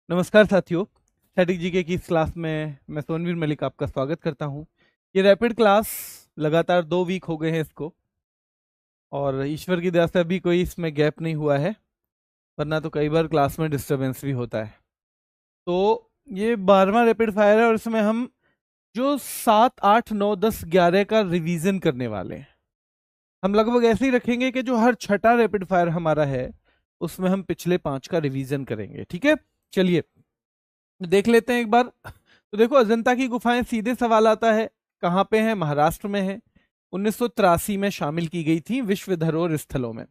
नमस्कार साथियों। Static GK की इस क्लास में मैं सोनवीर मलिक आपका स्वागत करता हूं। ये रैपिड क्लास लगातार 2 वीक हो गए हैं इसको, और ईश्वर की दया से अभी कोई इसमें गैप नहीं हुआ है, वरना तो कई बार क्लास में डिस्टरबेंस भी होता है। तो ये 12वां रैपिड फायर है और इसमें हम जो 7, 8, 9, 10, 11 का रिवीजन करने वाले हैं। हम लगभग ऐसे ही रखेंगे कि जो हर छठा रैपिड फायर हमारा है उसमें हम पिछले 5 का रिवीजन करेंगे। ठीक है, चलिए देख लेते हैं एक बार। तो देखो, अजंता की गुफाएं, सीधे सवाल आता है कहाँ पे है। महाराष्ट्र में है। 1983 में शामिल की गई थी विश्व धरोहर स्थलों में।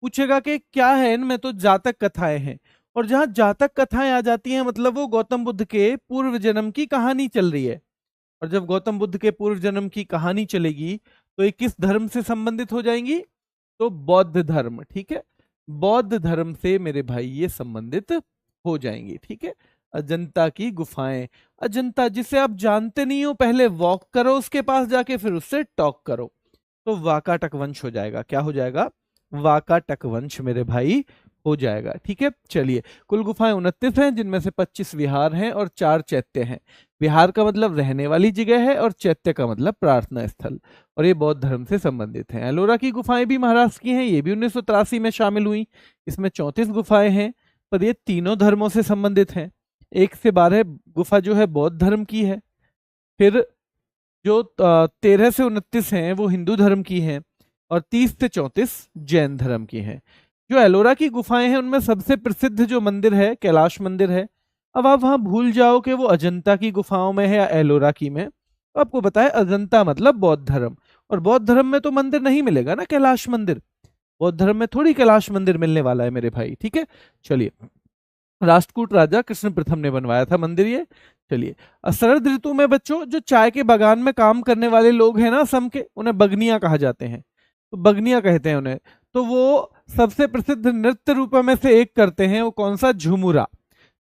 पूछेगा कि क्या है इनमें, तो जातक कथाएं हैं। और जहां जातक कथाएं आ जाती हैं मतलब वो गौतम बुद्ध के पूर्व जन्म की कहानी चल रही है। और जब गौतम बुद्ध के पूर्व जन्म की कहानी चलेगी तो ये किस धर्म से संबंधित हो जाएंगी? तो बौद्ध धर्म। ठीक है, बौद्ध धर्म से मेरे भाई ये संबंधित हो जाएंगी। ठीक है, अजंता की गुफाएं। अजंता जिसे आप जानते नहीं हो, पहले वॉक करो उसके पास जाके, फिर उससे टॉक करो, तो वाकाटक वंश हो जाएगा। क्या हो जाएगा? वाकाटक वंश मेरे भाई हो जाएगा। ठीक है, चलिए। कुल गुफाएं 29 हैं, जिनमें से 25 विहार हैं और 4 चैत्य हैं। विहार का मतलब रहने वाली जगह है और चैत्य का मतलब प्रार्थना स्थल, और ये बौद्ध धर्म से संबंधित हैं। एलोरा की गुफाएं भी महाराष्ट्र की हैं, ये भी 1983 में शामिल हुई। इसमें 34 गुफाएं हैं, पर ये तीनों धर्मों से संबंधित हैं। 1 से 12 गुफा जो है बौद्ध धर्म की है। फिर जो 13 से 29 हैं वो हिंदू धर्म की हैं, और 30 से 34 जैन धर्म की हैं। जो एलोरा की गुफाएं हैं उनमें सबसे प्रसिद्ध जो मंदिर है कैलाश मंदिर है। अब आप वहां भूल जाओ कि वो अजंता की गुफाओं में है या एलोरा की में, तो आपको बताए अजंता मतलब बौद्ध धर्म। और बौद्ध धर्म में तो मंदिर नहीं मिलेगा ना कैलाश मंदिर, बौद्ध धर्म में थोड़ी कैलाश मंदिर मिलने वाला है मेरे भाई। ठीक है, चलिए। राष्ट्रकूट राजा कृष्ण प्रथम ने बनवाया था मंदिर ये। चलिए। शरद ऋतु में बच्चों जो चाय के बागान में काम करने वाले लोग हैं ना सम के, उन्हें बगनिया कहा जाते हैं, तो बगनिया कहते हैं उन्हें। तो वो सबसे प्रसिद्ध नृत्य रूपों में से एक करते हैं, वो कौन सा? झुमुरा।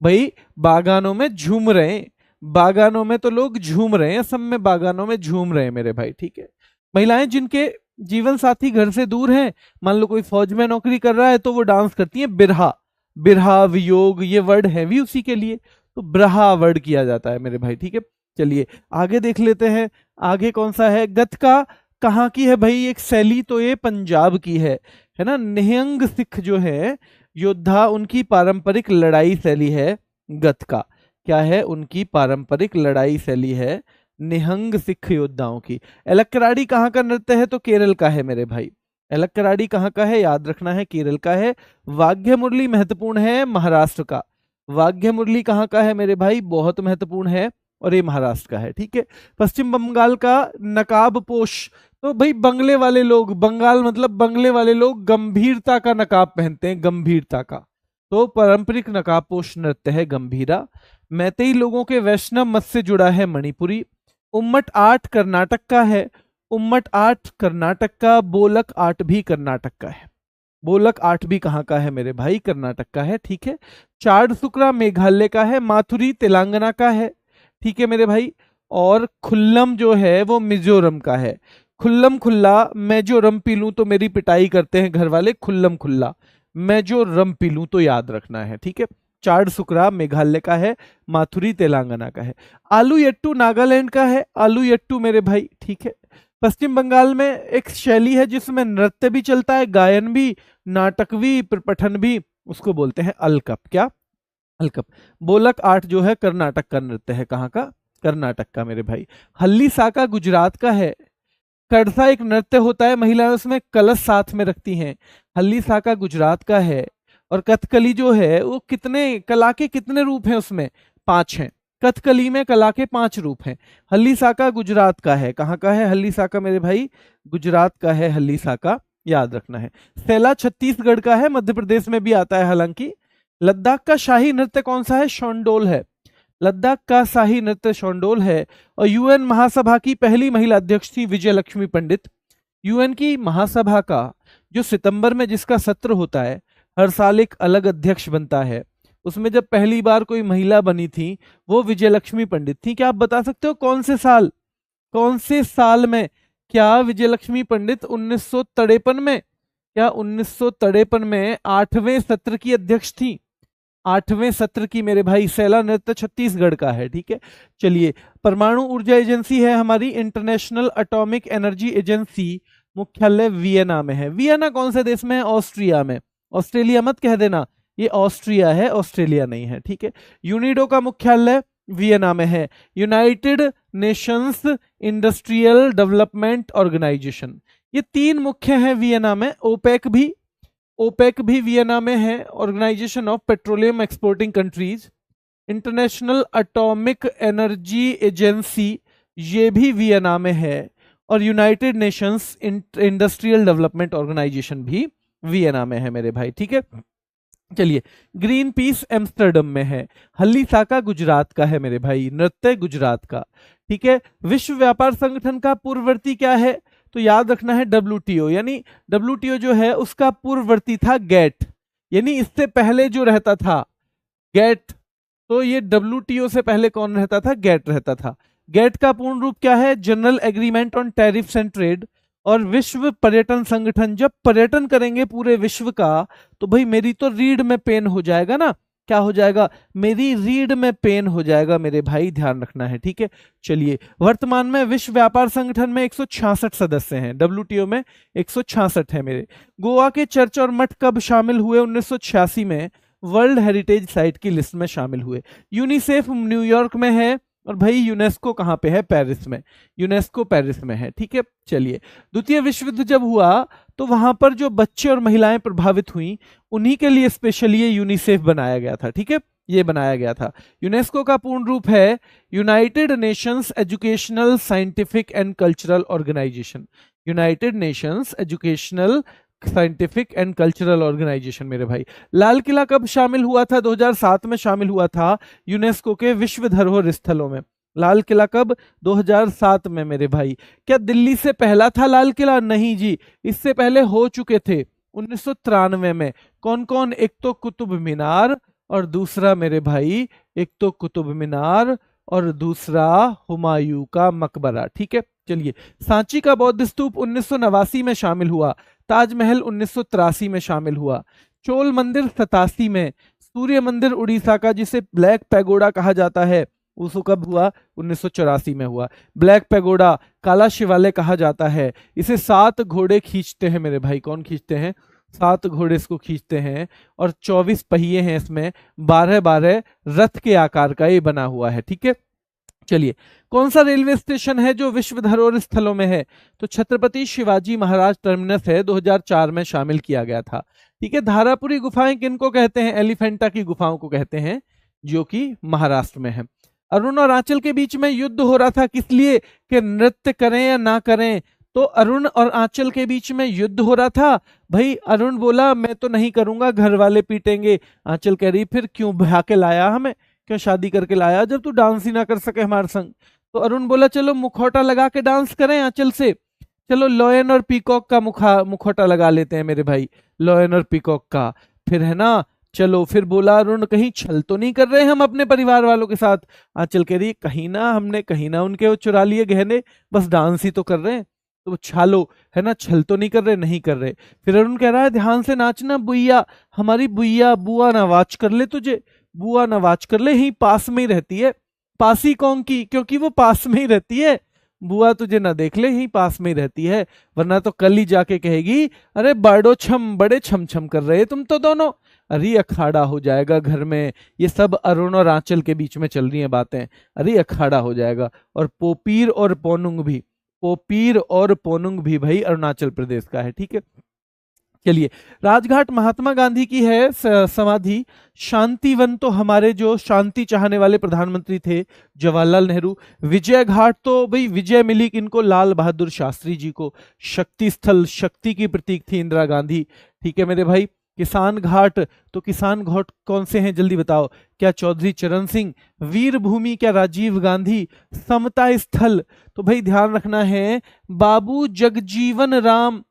भाई बागानों में झूम रहे हैं, बागानों में तो लोग झूम रहे हैं, सब में बागानों में झूम रहे हैं मेरे भाई। ठीक है। महिलाएं जिनके जीवन साथी घर से दूर हैं, मान लो कोई फौज में नौकरी कर रहा है, तो वो डांस करती हैं बिरहा। बिरहा वियोग ये वर्ड है भी उसी के लिए, तो ब्रहा वर्ड किया जाता है मेरे भाई। ठीक है, चलिए आगे देख लेते हैं। आगे कौन सा है? गतका कहाँ की है भाई? एक शैली तो ये पंजाब की है ना। निहंग सिख जो है योद्धा, उनकी पारंपरिक लड़ाई शैली है गतका। क्या है? उनकी पारंपरिक लड़ाई शैली है निहंग सिख योद्धाओं की। एलक्कराडी कहाँ का नृत्य है? तो केरल का है मेरे भाई। एलक्कराडी कहाँ का है? याद रखना है, केरल का है। वाद्य मुरली महत्वपूर्ण है, महाराष्ट्र का। वाद्य मुरली कहाँ का है मेरे भाई? बहुत महत्वपूर्ण है, और ये महाराष्ट्र का है। ठीक है। पश्चिम बंगाल का नकाब पोश, तो भाई बंगले वाले लोग, बंगाल मतलब बंगले वाले लोग गंभीरता का नकाब पहनते हैं, गंभीरता का। तो पारंपरिक नकाब पोश नृत्य है गंभीरा। मैतेई लोगों के वैष्णव मत से जुड़ा है मणिपुरी। उम्मट आर्ट कर्नाटक का है। उम्मट आर्ट कर्नाटक का। बोलक आर्ट भी कर्नाटक का है। बोलक आर्ट भी कहाँ का है मेरे भाई? कर्नाटक का है। ठीक है। चारसुकरा मेघालय का है। माथुरी तेलंगाना का है। ठीक है मेरे भाई। और खुल्लम जो है वो मिजोरम का है। खुल्लम खुल्ला, मैं जो रम पी लूं तो मेरी पिटाई करते हैं घर वाले, खुल्लम खुल्ला, मैं जो रम पी लूं तो याद रखना है। ठीक है। चारसुकरा मेघालय का है। माथुरी तेलंगाना का है। आलू यट्टू नागालैंड का है। आलू यट्टू मेरे भाई। ठीक है। पश्चिम बंगाल में एक शैली है जिसमें नृत्य भी चलता है, गायन भी, नाटक भी, प्रपठन भी, उसको बोलते हैं अलकप। क्या? अलकप। बोलक आर्ट जो है कर्नाटक का नृत्य है। कहाँ का? कर्नाटक का मेरे भाई। हल्ली साका गुजरात का है। कड़सा एक नृत्य होता है, महिलाएं उसमें कलश साथ में रखती हैं। हल्ली साका गुजरात का है। और कथकली जो है वो कितने कला के कितने रूप हैं उसमें? 5 हैं। कथकली में कला के 5 रूप हैं। हल्ली साका गुजरात का है। कहाँ का है हल्ली साका मेरे भाई? गुजरात का है हल्ली साका, याद रखना है। सैला छत्तीसगढ़ का है, मध्य प्रदेश में भी आता है हालांकि। लद्दाख का शाही नृत्य कौन सा है? शोंडोल है। लद्दाख का शाही नृत्य शोंडोल है। और यूएन महासभा की पहली महिला अध्यक्ष थी विजय लक्ष्मी पंडित। यूएन की महासभा का जो सितंबर में जिसका सत्र होता है, हर साल एक अलग अध्यक्ष बनता है। उसमें जब पहली बार कोई महिला बनी थी वो विजय लक्ष्मी पंडित थी। क्या आप बता सकते हो कौन से साल? कौन से साल में? क्या विजय लक्ष्मी पंडित 1953 में? क्या 1953 में 8वें सत्र की अध्यक्ष थी? 8वें सत्र की मेरे भाई। सैला नृत्य छत्तीसगढ़ का है, ठीक है। चलिए, परमाणु ऊर्जा एजेंसी है हमारी इंटरनेशनल एटॉमिक एनर्जी एजेंसी, मुख्यालय वियना में है। वियना कौन से देश में है? ऑस्ट्रिया में। ऑस्ट्रेलिया मत कह देना, ये ऑस्ट्रिया है, ऑस्ट्रेलिया नहीं है, ठीक है। यूनिडो का मुख्यालय वियना में है। United Nations Industrial Development Organization, ये 3 मुख्य हैं वियना में। ओपेक भी वियना में है, Organization of Petroleum Exporting Countries. International Atomic Energy Agency, ये भी वियना में है। और United Nations Industrial Development Organization भी वियना में है मेरे भाई, ठीक है। चलिए, ग्रीन पीस एम्स्टर्डम में है। हल्ली साका गुजरात का है मेरे भाई, नृत्य गुजरात का, ठीक है। विश्व व्यापार संगठन का पूर्ववर्ती क्या है? तो याद रखना है WTO, यानी WTO जो है उसका पूर्ववर्ती था गैट, यानी इससे पहले जो रहता था गैट, तो ये WTO से पहले कौन रहता था? गैट रहता था। गैट का पूर्ण रूप क्या है? General agreement on tariffs and trade. और विश्व पर्यटन संगठन, जब पर्यटन करेंगे पूरे विश्व का, तो भाई मेरी तो रीढ़ में पेन हो जाएगा ना। क्या हो जाएगा? मेरी रीढ़ में पेन हो जाएगा मेरे भाई, ध्यान रखना है, ठीक है। चलिए, वर्तमान में विश्व व्यापार संगठन में 166 सदस्य हैं, WTO में 166 है मेरे। गोवा के चर्च और मठ कब शामिल हुए? 1986 में वर्ल्ड हेरिटेज साइट की लिस्ट में शामिल हुए। यूनिसेफ न्यूयॉर्क में है, और भाई यूनेस्को कहाँ पे है? पेरिस में। यूनेस्को पेरिस में है, ठीक है। चलिए, द्वितीय विश्व युद्ध जब हुआ तो वहां पर जो बच्चे और महिलाएं प्रभावित हुई, उन्हीं के लिए स्पेशली ये यूनिसेफ बनाया गया था, ठीक है, ये बनाया गया था। यूनेस्को का पूर्ण रूप है United Nations Educational Scientific and Cultural Organization. United Nations Educational Scientific and Cultural Organization मेरे भाई। लाल किला कब शामिल हुआ था? 2007 में शामिल हुआ था यूनेस्को के विश्व धरोहर स्थलों में। लाल किला कब? 2007 में मेरे भाई। क्या दिल्ली से पहला था लाल किला? नहीं जी, इससे पहले हो चुके थे 1993 में। कौन कौन? एक तो कुतुब मीनार, और दूसरा मेरे भाई, एक तो कुतुब मीनार और दूसरा हुमायूं का मकबरा, ठीक है। चलिए, सांची का बौद्ध स्तूप 1989 में शामिल हुआ। ताजमहल 1983 में शामिल हुआ। चोल मंदिर 87 में। सूर्य मंदिर उड़ीसा का, जिसे ब्लैक पैगोडा कहा जाता है, उसको कब हुआ? 1984 में हुआ। ब्लैक पैगोडा, काला शिवालय कहा जाता है। इसे 7 घोड़े खींचते हैं मेरे भाई। कौन खींचते हैं? 7 घोड़े इसको खींचते हैं, और 24 पहिए हैं इसमें, 12-12 रथ के आकार का ये बना हुआ है, ठीक है। चलिए, कौन सा रेलवे स्टेशन है जो विश्व धरोहर स्थलों में है? तो छत्रपति शिवाजी महाराज टर्मिनस है, 2004 में शामिल किया गया था, ठीक है। धारापुरी गुफाएं किनको कहते हैं? एलिफेंटा की गुफाओं को कहते हैं, जो कि महाराष्ट्र में है। अरुण और आंचल के बीच में युद्ध हो रहा था, किस लिए? कि नृत्य करें या ना करें। तो अरुण और आंचल के बीच में युद्ध हो रहा था। भाई अरुण बोला मैं तो नहीं करूंगा, घर वाले पीटेंगे। आंचल कह रही फिर क्यों ब्याह के लाया हमें, क्यों शादी करके लाया जब तू डांस ही ना कर सके हमारे संग। तो अरुण बोला चलो मुखौटा लगा के डांस करें आंचल से। चलो लॉयन और पीकॉक का मुखौटा लगा लेते हैं मेरे भाई, लॉयन और पीकॉक का, फिर है ना। चलो, फिर बोला अरुण कहीं छल तो नहीं कर रहे हम अपने परिवार वालों के साथ। आंचल कह रही कहीं ना हमने कहीं ना उनके वो चुरा लिए गहने, बस डांस ही तो कर रहे हैं, तो छालो है ना, छल तो नहीं कर रहे, नहीं कर रहे। फिर अरुण कह रहा है ध्यान से नाचना बुइया, हमारी बुइया बुआ ना वाच कर ले तुझे, बुआ ना वाच कर ले, यही पास में ही रहती है। पासी कौन की? क्योंकि वो पास में ही रहती है, बुआ तुझे ना देख ले, यही पास में ही रहती है, वरना तो कल ही जाके कहेगी अरे बड़ो छम, बड़े छम छम कर रहे तुम तो दोनों। अरे अखाड़ा हो जाएगा घर में। ये सब अरुण और आंचल के बीच में चल रही हैं बातें, अरे अखाड़ा हो जाएगा। और पोपीर और पोनुंग भी, पोपीर और पोनुंग भी भाई अरुणाचल प्रदेश का है, ठीक है। चलिए, राजघाट महात्मा गांधी की है समाधि। शांतिवन तो हमारे जो शांति चाहने वाले प्रधानमंत्री थे जवाहरलाल नेहरू। विजय घाट तो भाई विजय मिली किनको? लाल बहादुर शास्त्री जी को। शक्ति स्थल, शक्ति की प्रतीक थी इंदिरा गांधी, ठीक है मेरे भाई। किसान घाट, तो किसान घाट कौन से हैं जल्दी बताओ? क्या चौधरी चरण सिंह? वीर भूमि क्या राजीव गांधी? समता स्थल, तो भाई ध्यान रखना है बाबू जगजीवन राम।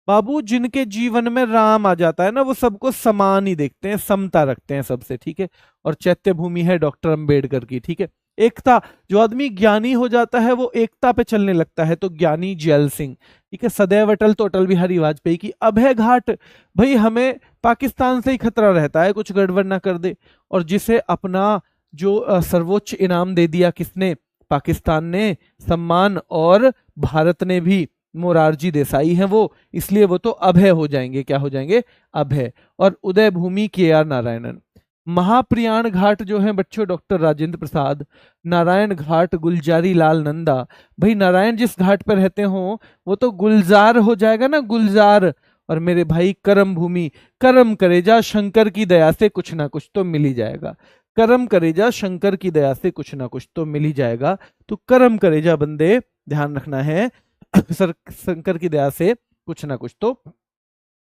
बाबू जिनके जीवन में राम आ जाता है ना, वो सबको समान ही देखते हैं, समता रखते हैं सबसे, ठीक है। और चैत्य भूमि है डॉक्टर अंबेडकर की, ठीक है। एकता, जो आदमी ज्ञानी हो जाता है वो एकता पे चलने लगता है, तो ज्ञानी जैल सिंह। ठीक है, सदैव अटल तो अटल बिहारी वाजपेयी की। अभय घाट, भाई हमें पाकिस्तान से ही खतरा रहता है कुछ गड़बड़ ना कर दे, और जिसे अपना जो सर्वोच्च इनाम दे दिया किसने, पाकिस्तान ने सम्मान, और भारत ने भी, मोरारजी देसाई हैं वो, इसलिए वो तो अभय हो जाएंगे, क्या हो जाएंगे, अभय। और उदय भूमि KR नारायणन। महाप्रियाण घाट जो है बच्चों डॉक्टर राजेंद्र प्रसाद। नारायण घाट गुलजारी लाल नंदा। भाई नारायण जिस घाट पर रहते हो वो तो गुलजार हो जाएगा ना, गुलजार। और मेरे भाई करम भूमि, करम करेजा, शंकर की दया से कुछ ना कुछ तो मिल ही जाएगा। करम करेजा, शंकर की दया से कुछ ना कुछ तो मिल ही जाएगा। तो करम करेजा बंदे, ध्यान रखना है, शंकर की दया से कुछ ना कुछ तो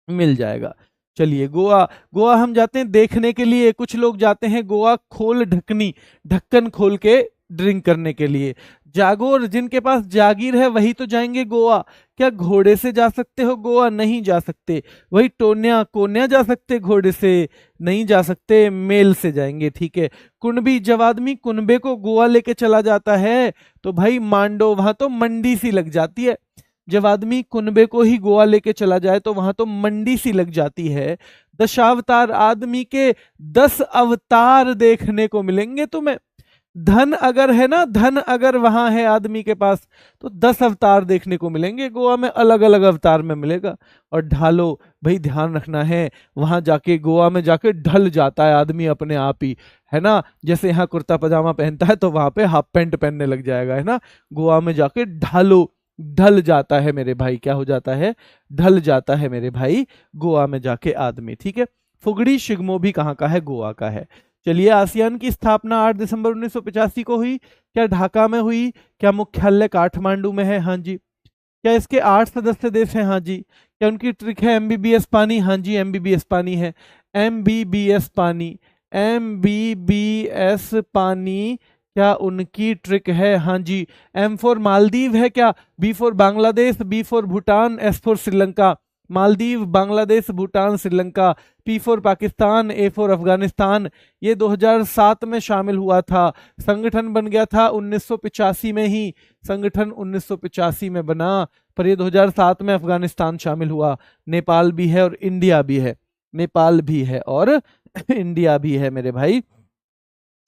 मिल जाएगा। चलिए गोवा, गोवा हम जाते हैं देखने के लिए, कुछ लोग जाते हैं गोवा खोल ढकनी, ढक्कन खोल के ड्रिंक करने के लिए। जागोर, जिनके पास जागीर है वही तो जाएंगे गोवा। क्या घोड़े से जा सकते हो गोवा? नहीं जा सकते। वही टोन्या कोन्या जा सकते घोड़े से? नहीं जा सकते, मेल से जाएंगे। ठीक है। कुणबी, जब आदमी कुनबे को गोवा लेके चला जाता है तो भाई मांडो, वहां तो मंडी सी लग जाती है। जब आदमी कुनबे को ही गोवा लेके चला जाए तो वहां तो मंडी सी लग जाती है। दशावतार, आदमी के 10 अवतार देखने को मिलेंगे तुम्हें। धन अगर है ना, धन अगर वहां है आदमी के पास तो 10 अवतार देखने को मिलेंगे गोवा में, अलग अलग अवतार में मिलेगा। और ढालो, भाई ध्यान रखना है, वहां जाके गोवा में जाके ढल जाता है आदमी अपने आप ही, है ना। जैसे यहाँ कुर्ता पजामा पहनता है तो वहां पे हाफ पैंट पहनने लग जाएगा, है ना। गोवा में जाके ढालो, ढल जाता है मेरे भाई, क्या हो जाता है, ढल जाता है मेरे भाई गोवा में जाके आदमी। ठीक है। फुगड़ी शिगमो भी कहाँ का है, गोवा का है। चलिए, आसियान की स्थापना 8 दिसंबर 1985 को हुई। क्या ढाका में हुई? क्या मुख्यालय काठमांडू में है? हाँ जी। क्या इसके 8 सदस्य देश हैं? हाँ जी। क्या उनकी ट्रिक है MBBS पानी? हाँ जी, MBBS पानी है। MBBS पानी, MBBS पानी क्या उनकी ट्रिक है? हाँ जी। M फॉर मालदीव है क्या? B for Bangladesh, B for Bhutan, S for Sri Lanka. Maldives, Bangladesh, Bhutan, Sri Lanka. P for Pakistan, A for Afghanistan. ये 2007 में शामिल हुआ था। संगठन बन गया था 1985 में ही, संगठन 1985 में बना, पर ये 2007 में अफगानिस्तान शामिल हुआ। नेपाल भी है और इंडिया भी है, नेपाल भी है और इंडिया भी है मेरे भाई।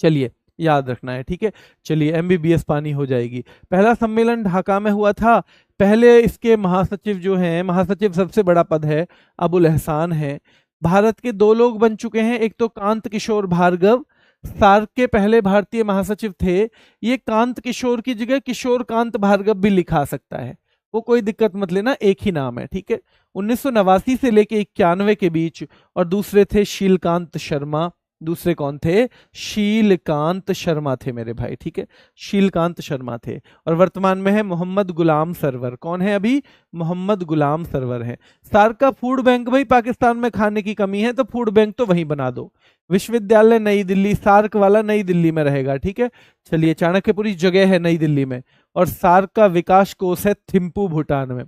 चलिए, याद रखना है। ठीक है। चलिए, MBBS पानी हो जाएगी। पहला सम्मेलन ढाका में हुआ था। पहले इसके महासचिव जो हैं, महासचिव सबसे बड़ा पद है, अबुल एहसान है। भारत के 2 लोग बन चुके हैं, एक तो कांत किशोर भार्गव, सार्क के पहले भारतीय महासचिव थे। ये कांत किशोर की जगह किशोर कांत भार्गव भी लिखा सकता है, वो कोई दिक्कत मत लेना, एक ही नाम है। ठीक है। 1989 से लेके 91 के बीच। और दूसरे थे शीलकांत शर्मा। दूसरे कौन थे? शीलकांत शर्मा थे मेरे भाई। ठीक है, शीलकांत शर्मा थे। और वर्तमान में है मोहम्मद गुलाम सरवर। कौन है अभी? मोहम्मद गुलाम सरवर है। सार्क का फूड बैंक, भाई पाकिस्तान में खाने की कमी है तो फूड बैंक तो वहीं बना दो। विश्वविद्यालय नई दिल्ली, सार्क वाला नई दिल्ली में रहेगा। ठीक है। चलिए, चाणक्यपुरी जगह है नई दिल्ली में। और सार्क का विकास कोष है थिम्पू, भूटान में।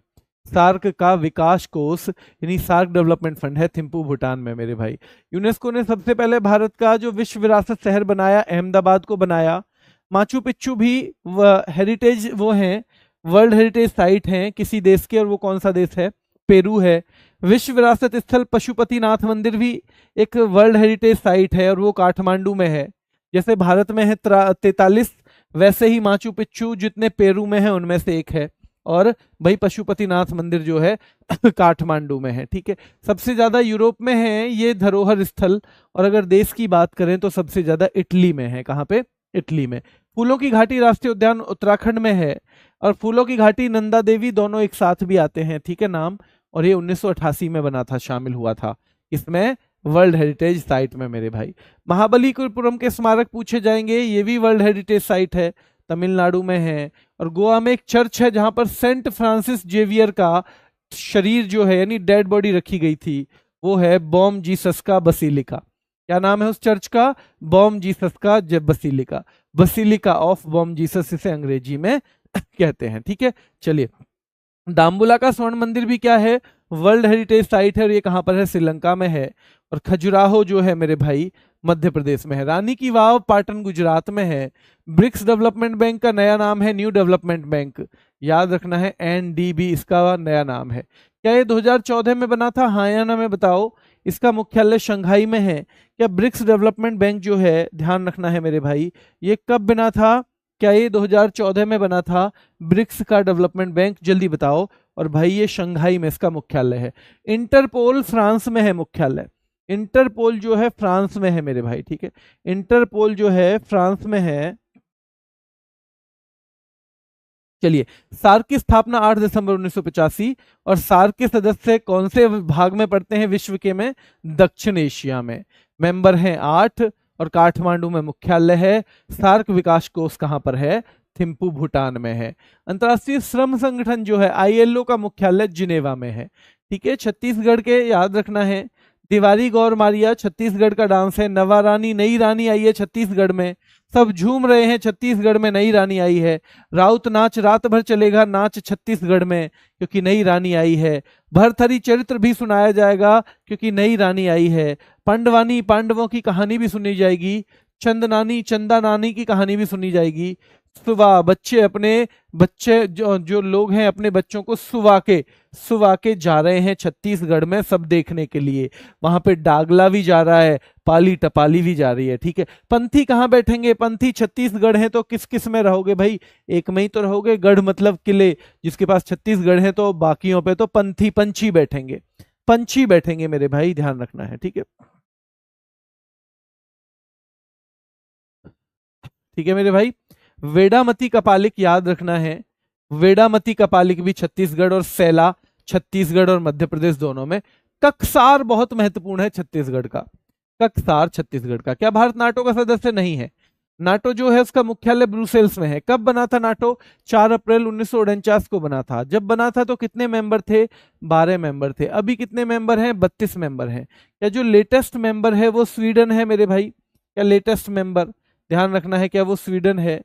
सार्क का विकास कोष यानी सार्क डेवलपमेंट फंड है थिम्पू, भूटान में मेरे भाई। यूनेस्को ने सबसे पहले भारत का जो विश्व विरासत शहर बनाया, अहमदाबाद को बनाया। माचू पिच्चू भी हेरिटेज वो हैं, वर्ल्ड हेरिटेज साइट हैं किसी देश के, और वो कौन सा देश है? पेरू है। विश्व विरासत स्थल पशुपतिनाथ मंदिर भी एक वर्ल्ड हेरिटेज साइट है और वो काठमांडू में है। जैसे भारत में है 43, वैसे ही माचू पिच्चू जितने पेरू में है उनमें से एक है। और भाई पशुपतिनाथ मंदिर जो है काठमांडू में है। ठीक है। सबसे ज्यादा यूरोप में है ये धरोहर स्थल, और अगर देश की बात करें तो सबसे ज्यादा इटली में है। कहाँ पे? इटली में। फूलों की घाटी राष्ट्रीय उद्यान उत्तराखंड में है। और फूलों की घाटी नंदा देवी दोनों एक साथ भी आते हैं। ठीक है नाम। और ये 1988 में बना था, शामिल हुआ था इसमें वर्ल्ड हेरिटेज साइट में मेरे भाई। महाबलीपुरम के स्मारक पूछे जाएंगे, ये भी वर्ल्ड हेरिटेज साइट है, तमिलनाडु में है। और गोवा में एक चर्च है जहां पर सेंट फ्रांसिस जेवियर का शरीर जो है यानी डेड बॉडी रखी गई थी, वो है बॉम जीसस का बसीलिका। क्या नाम है उस चर्च का? बॉम जीसस का basilica, basilica of Bom Jesus इसे अंग्रेजी में कहते हैं। ठीक है। चलिए, दाम्बुला का स्वर्ण मंदिर भी क्या है? वर्ल्ड हेरिटेज साइट है, और ये कहां पर है? श्रीलंका में है। और खजुराहो जो है मेरे भाई, मध्य प्रदेश में है। रानी की वाव पाटन गुजरात में है। ब्रिक्स डेवलपमेंट बैंक का नया नाम है न्यू डेवलपमेंट बैंक, याद रखना है, एनडीबी इसका नया नाम है। क्या ये 2014 में बना था, हाँ या ना में बताओ। इसका मुख्यालय शंघाई में है। क्या ब्रिक्स डेवलपमेंट बैंक जो है, ध्यान रखना है मेरे भाई, ये कब बना था, क्या ये 2014 में बना था ब्रिक्स का डेवलपमेंट बैंक, जल्दी बताओ। और भाई ये शंघाई में इसका मुख्यालय है। इंटरपोल फ्रांस में है मुख्यालय, इंटरपोल जो है फ्रांस में है मेरे भाई, ठीक है, इंटरपोल जो है फ्रांस में है। चलिए, सार्क की स्थापना 8 दिसंबर 1985, और सार्क के सदस्य कौन से भाग में पड़ते हैं विश्व के में, दक्षिण एशिया में। मेंबर हैं 8 और काठमांडू में मुख्यालय है। सार्क विकास कोष कहां पर है, थिम्पू भूटान में है। अंतर्राष्ट्रीय श्रम संगठन जो है आईएलओ का मुख्यालय जिनेवा में है, ठीक है। छत्तीसगढ़ के याद रखना है, तिवारी गौर मारिया छत्तीसगढ़ का डांस है। नवा रानी नई रानी आई है छत्तीसगढ़ में, सब झूम रहे हैं, छत्तीसगढ़ में नई रानी आई है। राउत नाच रात भर चलेगा, नाच छत्तीसगढ़ में क्योंकि नई रानी आई है। भरथरी चरित्र भी सुनाया जाएगा क्योंकि नई रानी आई है। पांडवानी पांडवों की कहानी भी सुनी जाएगी। चंदनानी चंदा नानी की कहानी भी सुनी जाएगी। सुबह बच्चे अपने बच्चे जो लोग हैं अपने बच्चों को सुवा के जा रहे हैं छत्तीसगढ़ में सब देखने के लिए। वहां पे डागला भी जा रहा है, पाली टपाली भी जा रही है, ठीक है। पंथी कहाँ बैठेंगे, पंथी छत्तीसगढ़ है तो किस किस में रहोगे भाई, एक में ही तो रहोगे। गढ़ मतलब किले, जिसके पास छत्तीसगढ़ है, तो बाकियों पे तो पंथी पंछी बैठेंगे, पंछी बैठेंगे मेरे भाई, ध्यान रखना है, ठीक है। ठीक है मेरे भाई। वेडामती कपालिक याद रखना है, वेडामती कपालिक भी छत्तीसगढ़, और सैला छत्तीसगढ़ और मध्य प्रदेश दोनों में। ककसार बहुत महत्वपूर्ण है छत्तीसगढ़ का, ककसार छत्तीसगढ़ का। क्या भारत नाटो का सदस्य नहीं है, नाटो जो है उसका मुख्यालय ब्रुसेल्स में है। कब बना था नाटो, 4 अप्रैल 1949 को बना था। जब बना था तो कितने मेंबर थे, 12 मेंबर थे। अभी कितने मेंबर हैं, 32 मेंबर हैं। क्या जो लेटेस्ट मेंबर है वो स्वीडन है मेरे भाई, क्या लेटेस्ट मेंबर ध्यान रखना है, क्या वो स्वीडन है।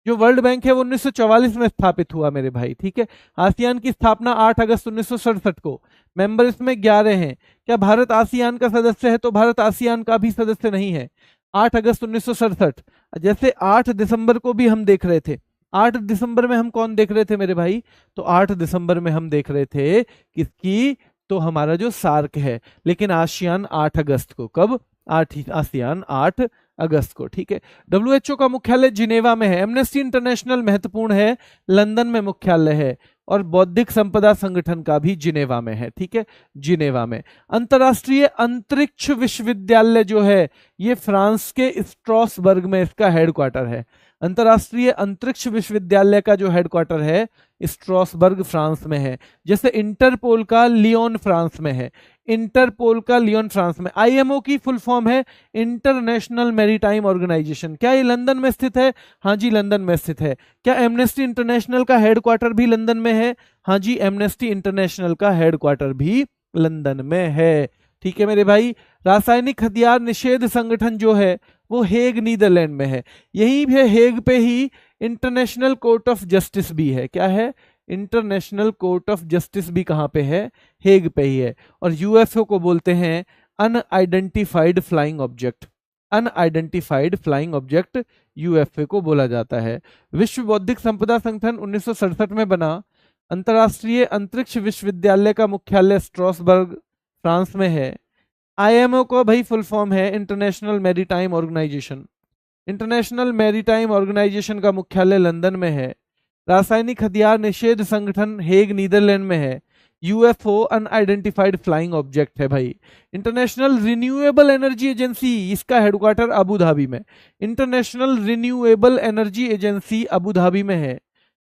जो वर्ल्ड बैंक है वो 1944 में स्थापित हुआ मेरे भाई, ठीक है। आसियान की स्थापना 8 अगस्त 1967 को। मेंबर इसमें 11 हैं। क्या भारत आसियान का सदस्य है, तो भारत आसियान का भी सदस्य नहीं है। 8 अगस्त 1967, जैसे 8 दिसंबर को भी हम देख रहे थे। 8 दिसंबर में हम कौन देख रहे थे मेरे भाई, तो 8 दिसंबर में हम देख रहे थे किसकी, तो हमारा जो सार्क है। लेकिन आसियान 8 अगस्त को, कब, आसियान 8 अगस्त को, ठीक है। डब्ल्यूएचओ का मुख्यालय जिनेवा में है। एमनेस्टी इंटरनेशनल महत्वपूर्ण है, लंदन में मुख्यालय है। और बौद्धिक संपदा संगठन का भी जिनेवा में है, ठीक है, जिनेवा में। अंतरराष्ट्रीय अंतरिक्ष विश्वविद्यालय जो है ये फ्रांस के स्ट्रॉसबर्ग में इसका हेडक्वार्टर है। अंतरराष्ट्रीय अंतरिक्ष विश्वविद्यालय का जो हेडक्वार्टर है स्ट्रॉसबर्ग फ्रांस में है। जैसे इंटरपोल का लियोन फ्रांस में है, इंटरपोल का लियोन फ्रांस में। आईएमओ की फुल फॉर्म है इंटरनेशनल मैरीटाइम ऑर्गेनाइजेशन। क्या ये लंदन में स्थित है, हाँ जी लंदन में स्थित है। क्या एमनेस्टी इंटरनेशनल का हेडक्वार्टर भी लंदन में है, हाँ जी एमनेस्टी इंटरनेशनल का हेडक्वार्टर भी लंदन में है, ठीक है मेरे भाई। रासायनिक हथियार निषेध संगठन जो है वो हेग नीदरलैंड में है। यही है हेग पे ही इंटरनेशनल कोर्ट ऑफ जस्टिस भी है। क्या है, इंटरनेशनल कोर्ट ऑफ जस्टिस भी कहाँ पे है, हेग पे ही है। और यूएफओ को बोलते हैं unidentified flying object, unidentified flying object UFO को बोला जाता है। विश्व बौद्धिक संपदा संगठन 1967 में बना। अंतरराष्ट्रीय अंतरिक्ष विश्वविद्यालय का मुख्यालय स्ट्रॉसबर्ग फ्रांस में है। आईएमओ को भाई फुल फॉर्म है International Maritime Organization, International Maritime Organization का मुख्यालय लंदन में है। रासायनिक हथियार निषेध संगठन हेग नीदरलैंड में है। यूएफओ अनआइडेंटिफाइड फ्लाइंग ऑब्जेक्ट है भाई। इंटरनेशनल रिन्यूएबल एनर्जी एजेंसी इसका हेडक्वार्टर अबू धाबी में, international renewable energy agency Abu Dhabi में है।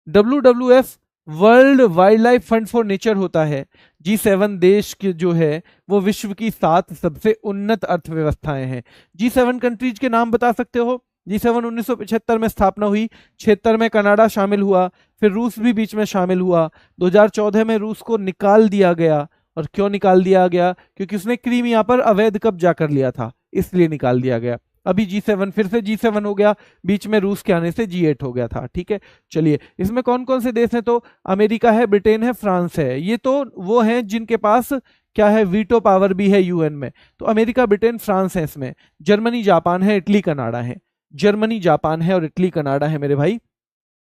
WWF world wild life fund for nature होता है। G7 देश के जो है वो विश्व की 7 सबसे उन्नत अर्थव्यवस्थाएं हैं। G7 कंट्रीज के नाम बता सकते हो। G7 1975 में स्थापना हुई, 76 में कनाडा शामिल हुआ, फिर रूस भी बीच में शामिल हुआ। 2014 में रूस को निकाल दिया गया। और क्यों निकाल दिया गया, क्योंकि उसने क्रीमिया पर अवैध कब्जा कर लिया था, इसलिए निकाल दिया गया। अभी G7 फिर से G7 हो गया, बीच में रूस के आने से G8 हो गया था, ठीक है। चलिए, इसमें कौन कौन से देश हैं, तो अमेरिका है, ब्रिटेन है, फ्रांस है। ये तो वो हैं जिनके पास क्या है, वीटो पावर भी है यूएन में। तो अमेरिका, ब्रिटेन, फ्रांस है इसमें, जर्मनी, जापान है, इटली, कनाडा है। जर्मनी, जापान है और इटली, कनाडा है मेरे भाई,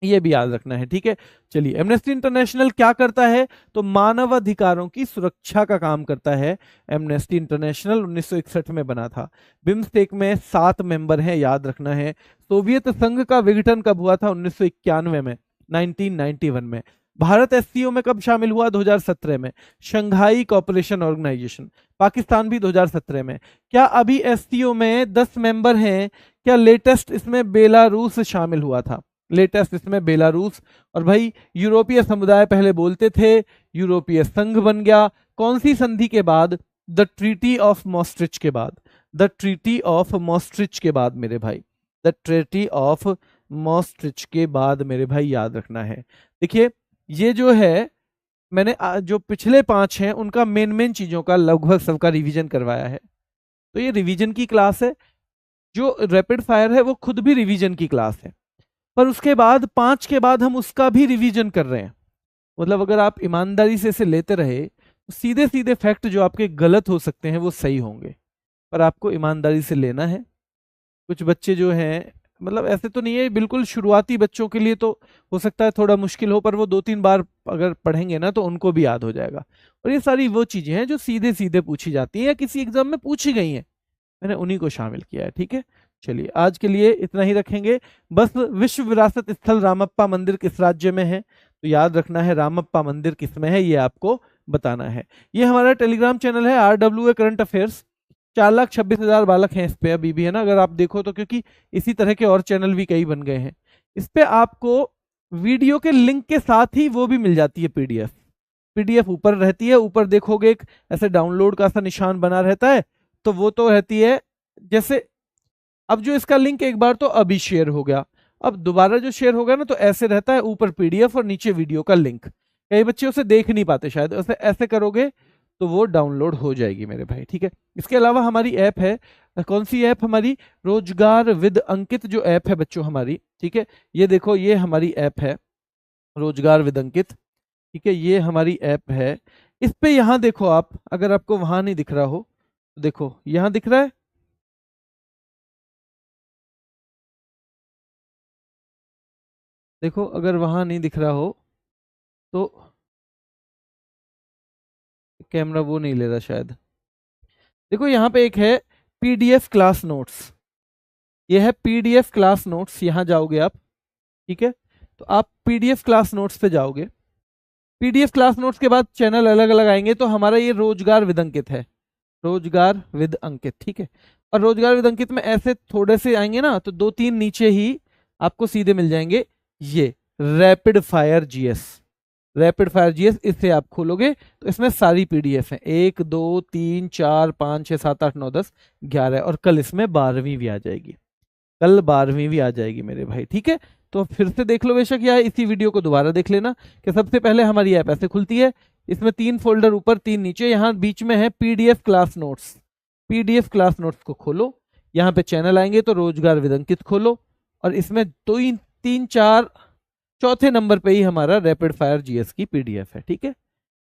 ये भी याद रखना है, ठीक है। चलिए, एमनेस्टी इंटरनेशनल क्या करता है, तो मानव अधिकारों की सुरक्षा का काम करता है। एमनेस्टी इंटरनेशनल 1961 में बना था। बिम्स्टेक में 7 मेंबर हैं, याद रखना है। सोवियत संघ का विघटन कब हुआ था, 1991 में, 1991 में। भारत एससीओ में कब शामिल हुआ, 2017 में। शंघाई कोऑपरेशन ऑर्गेनाइजेशन, पाकिस्तान भी 2017 में। क्या अभी एससीओ में 10 मेंबर हैं, क्या लेटेस्ट इसमें बेलारूस शामिल हुआ था, लेटेस्ट इसमें बेलारूस। और भाई यूरोपीय समुदाय पहले बोलते थे, यूरोपीय संघ बन गया, कौन सी संधि के बाद, द ट्रीटी ऑफ मॉस्ट्रिच के बाद, द ट्रीटी ऑफ मॉस्ट्रिच के बाद मेरे भाई, द ट्रीटी ऑफ मॉस्ट्रिच के बाद मेरे भाई, याद रखना है। देखिए, ये जो है मैंने जो पिछले 5 हैं उनका मेन चीजों का लगभग सबका रिवीजन करवाया है, तो ये रिवीजन की क्लास है। जो रैपिड फायर है वो खुद भी रिवीजन की क्लास है, पर उसके बाद 5 के बाद हम उसका भी रिवीजन कर रहे हैं। मतलब अगर आप ईमानदारी से इसे लेते रहे तो सीधे सीधे फैक्ट जो आपके गलत हो सकते हैं वो सही होंगे, पर आपको ईमानदारी से लेना है। कुछ बच्चे जो हैं, मतलब ऐसे तो नहीं है, बिल्कुल शुरुआती बच्चों के लिए तो हो सकता है थोड़ा मुश्किल हो, पर वो 2-3 बार अगर पढ़ेंगे ना तो उनको भी याद हो जाएगा। और ये सारी वो चीजें हैं जो सीधे सीधे पूछी जाती हैं या किसी एग्जाम में पूछी गई हैं, मैंने उन्हीं को शामिल किया है, ठीक है। चलिए, आज के लिए इतना ही रखेंगे। बस, विश्व विरासत स्थल रामप्पा मंदिर किस राज्य में है, तो याद रखना है रामप्पा मंदिर किस में है, ये आपको बताना है। ये हमारा टेलीग्राम चैनल है RWA करंट अफेयर्स, 4,26,000 बालक हैं इस पे अभी भी, है ना, अगर आप देखो तो, क्योंकि इसी तरह के और चैनल भी कई बन गए हैं। इस पे आपको वीडियो के लिंक के साथ ही वो भी मिल जाती है पीडीएफ ऊपर रहती है, ऊपर देखोगे एक ऐसे डाउनलोड का सा निशान बना रहता है, तो वो तो रहती है। जैसे अब जो इसका लिंक एक बार तो अभी शेयर हो गया, अब दोबारा जो शेयर होगा ना तो ऐसे रहता है, ऊपर पीडीएफ और नीचे वीडियो का लिंक। कई बच्चे उसे देख नहीं पाते शायद, ऐसे करोगे तो वो डाउनलोड हो जाएगी मेरे भाई, ठीक है। इसके अलावा हमारी ऐप है, कौन सी ऐप हमारी, रोजगार विद अंकित जो ऐप है बच्चों हमारी, ठीक है। ये देखो, ये हमारी ऐप है रोजगार विद अंकित, ठीक है, ये हमारी ऐप है। इस पे यहाँ देखो आप, अगर आपको वहां नहीं दिख रहा हो तो देखो यहाँ दिख रहा है, देखो अगर वहां नहीं दिख रहा हो तो कैमरा वो नहीं ले रहा शायद। देखो यहाँ पे एक है पीडीएफ क्लास नोट्स, ये है पीडीएफ क्लास नोट्स, यहाँ जाओगे आप, ठीक है। तो आप पीडीएफ क्लास नोट्स पे जाओगे, पीडीएफ क्लास नोट्स के बाद चैनल अलग अलग आएंगे, तो हमारा ये रोजगार विद अंकित है, रोजगार विद अंकित, ठीक है। और रोजगार विद अंकित में ऐसे थोड़े से आएंगे ना, तो 2-3 नीचे ही आपको सीधे मिल जाएंगे ये rapid fire GS, rapid fire GS, इससे आप खोलोगे तो इसमें सारी पीडीएफ है, 1 2 3 4 5 6 7 8 9 10 11, और कल इसमें 12वीं भी आ जाएगी, कल 12वीं भी आ जाएगी मेरे भाई, ठीक है। तो फिर से देख लो बेशक, या इसी वीडियो को दोबारा देख लेना कि सबसे पहले हमारी ऐप ऐसे खुलती है, इसमें 3 फोल्डर ऊपर 3 नीचे, यहाँ बीच में है PDF class notes, PDF class notes को खोलो, यहाँ पे चैनल आएंगे तो रोजगार विद अंकित खोलो, और इसमें 2-3-4 चौथे नंबर पे ही हमारा रैपिड फायर जीएस की पीडीएफ है, ठीक है।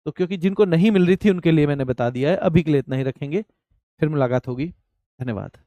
तो क्योंकि जिनको नहीं मिल रही थी उनके लिए मैंने बता दिया है, अभी के लिए इतना ही रखेंगे, फिर मुलाकात होगी, धन्यवाद।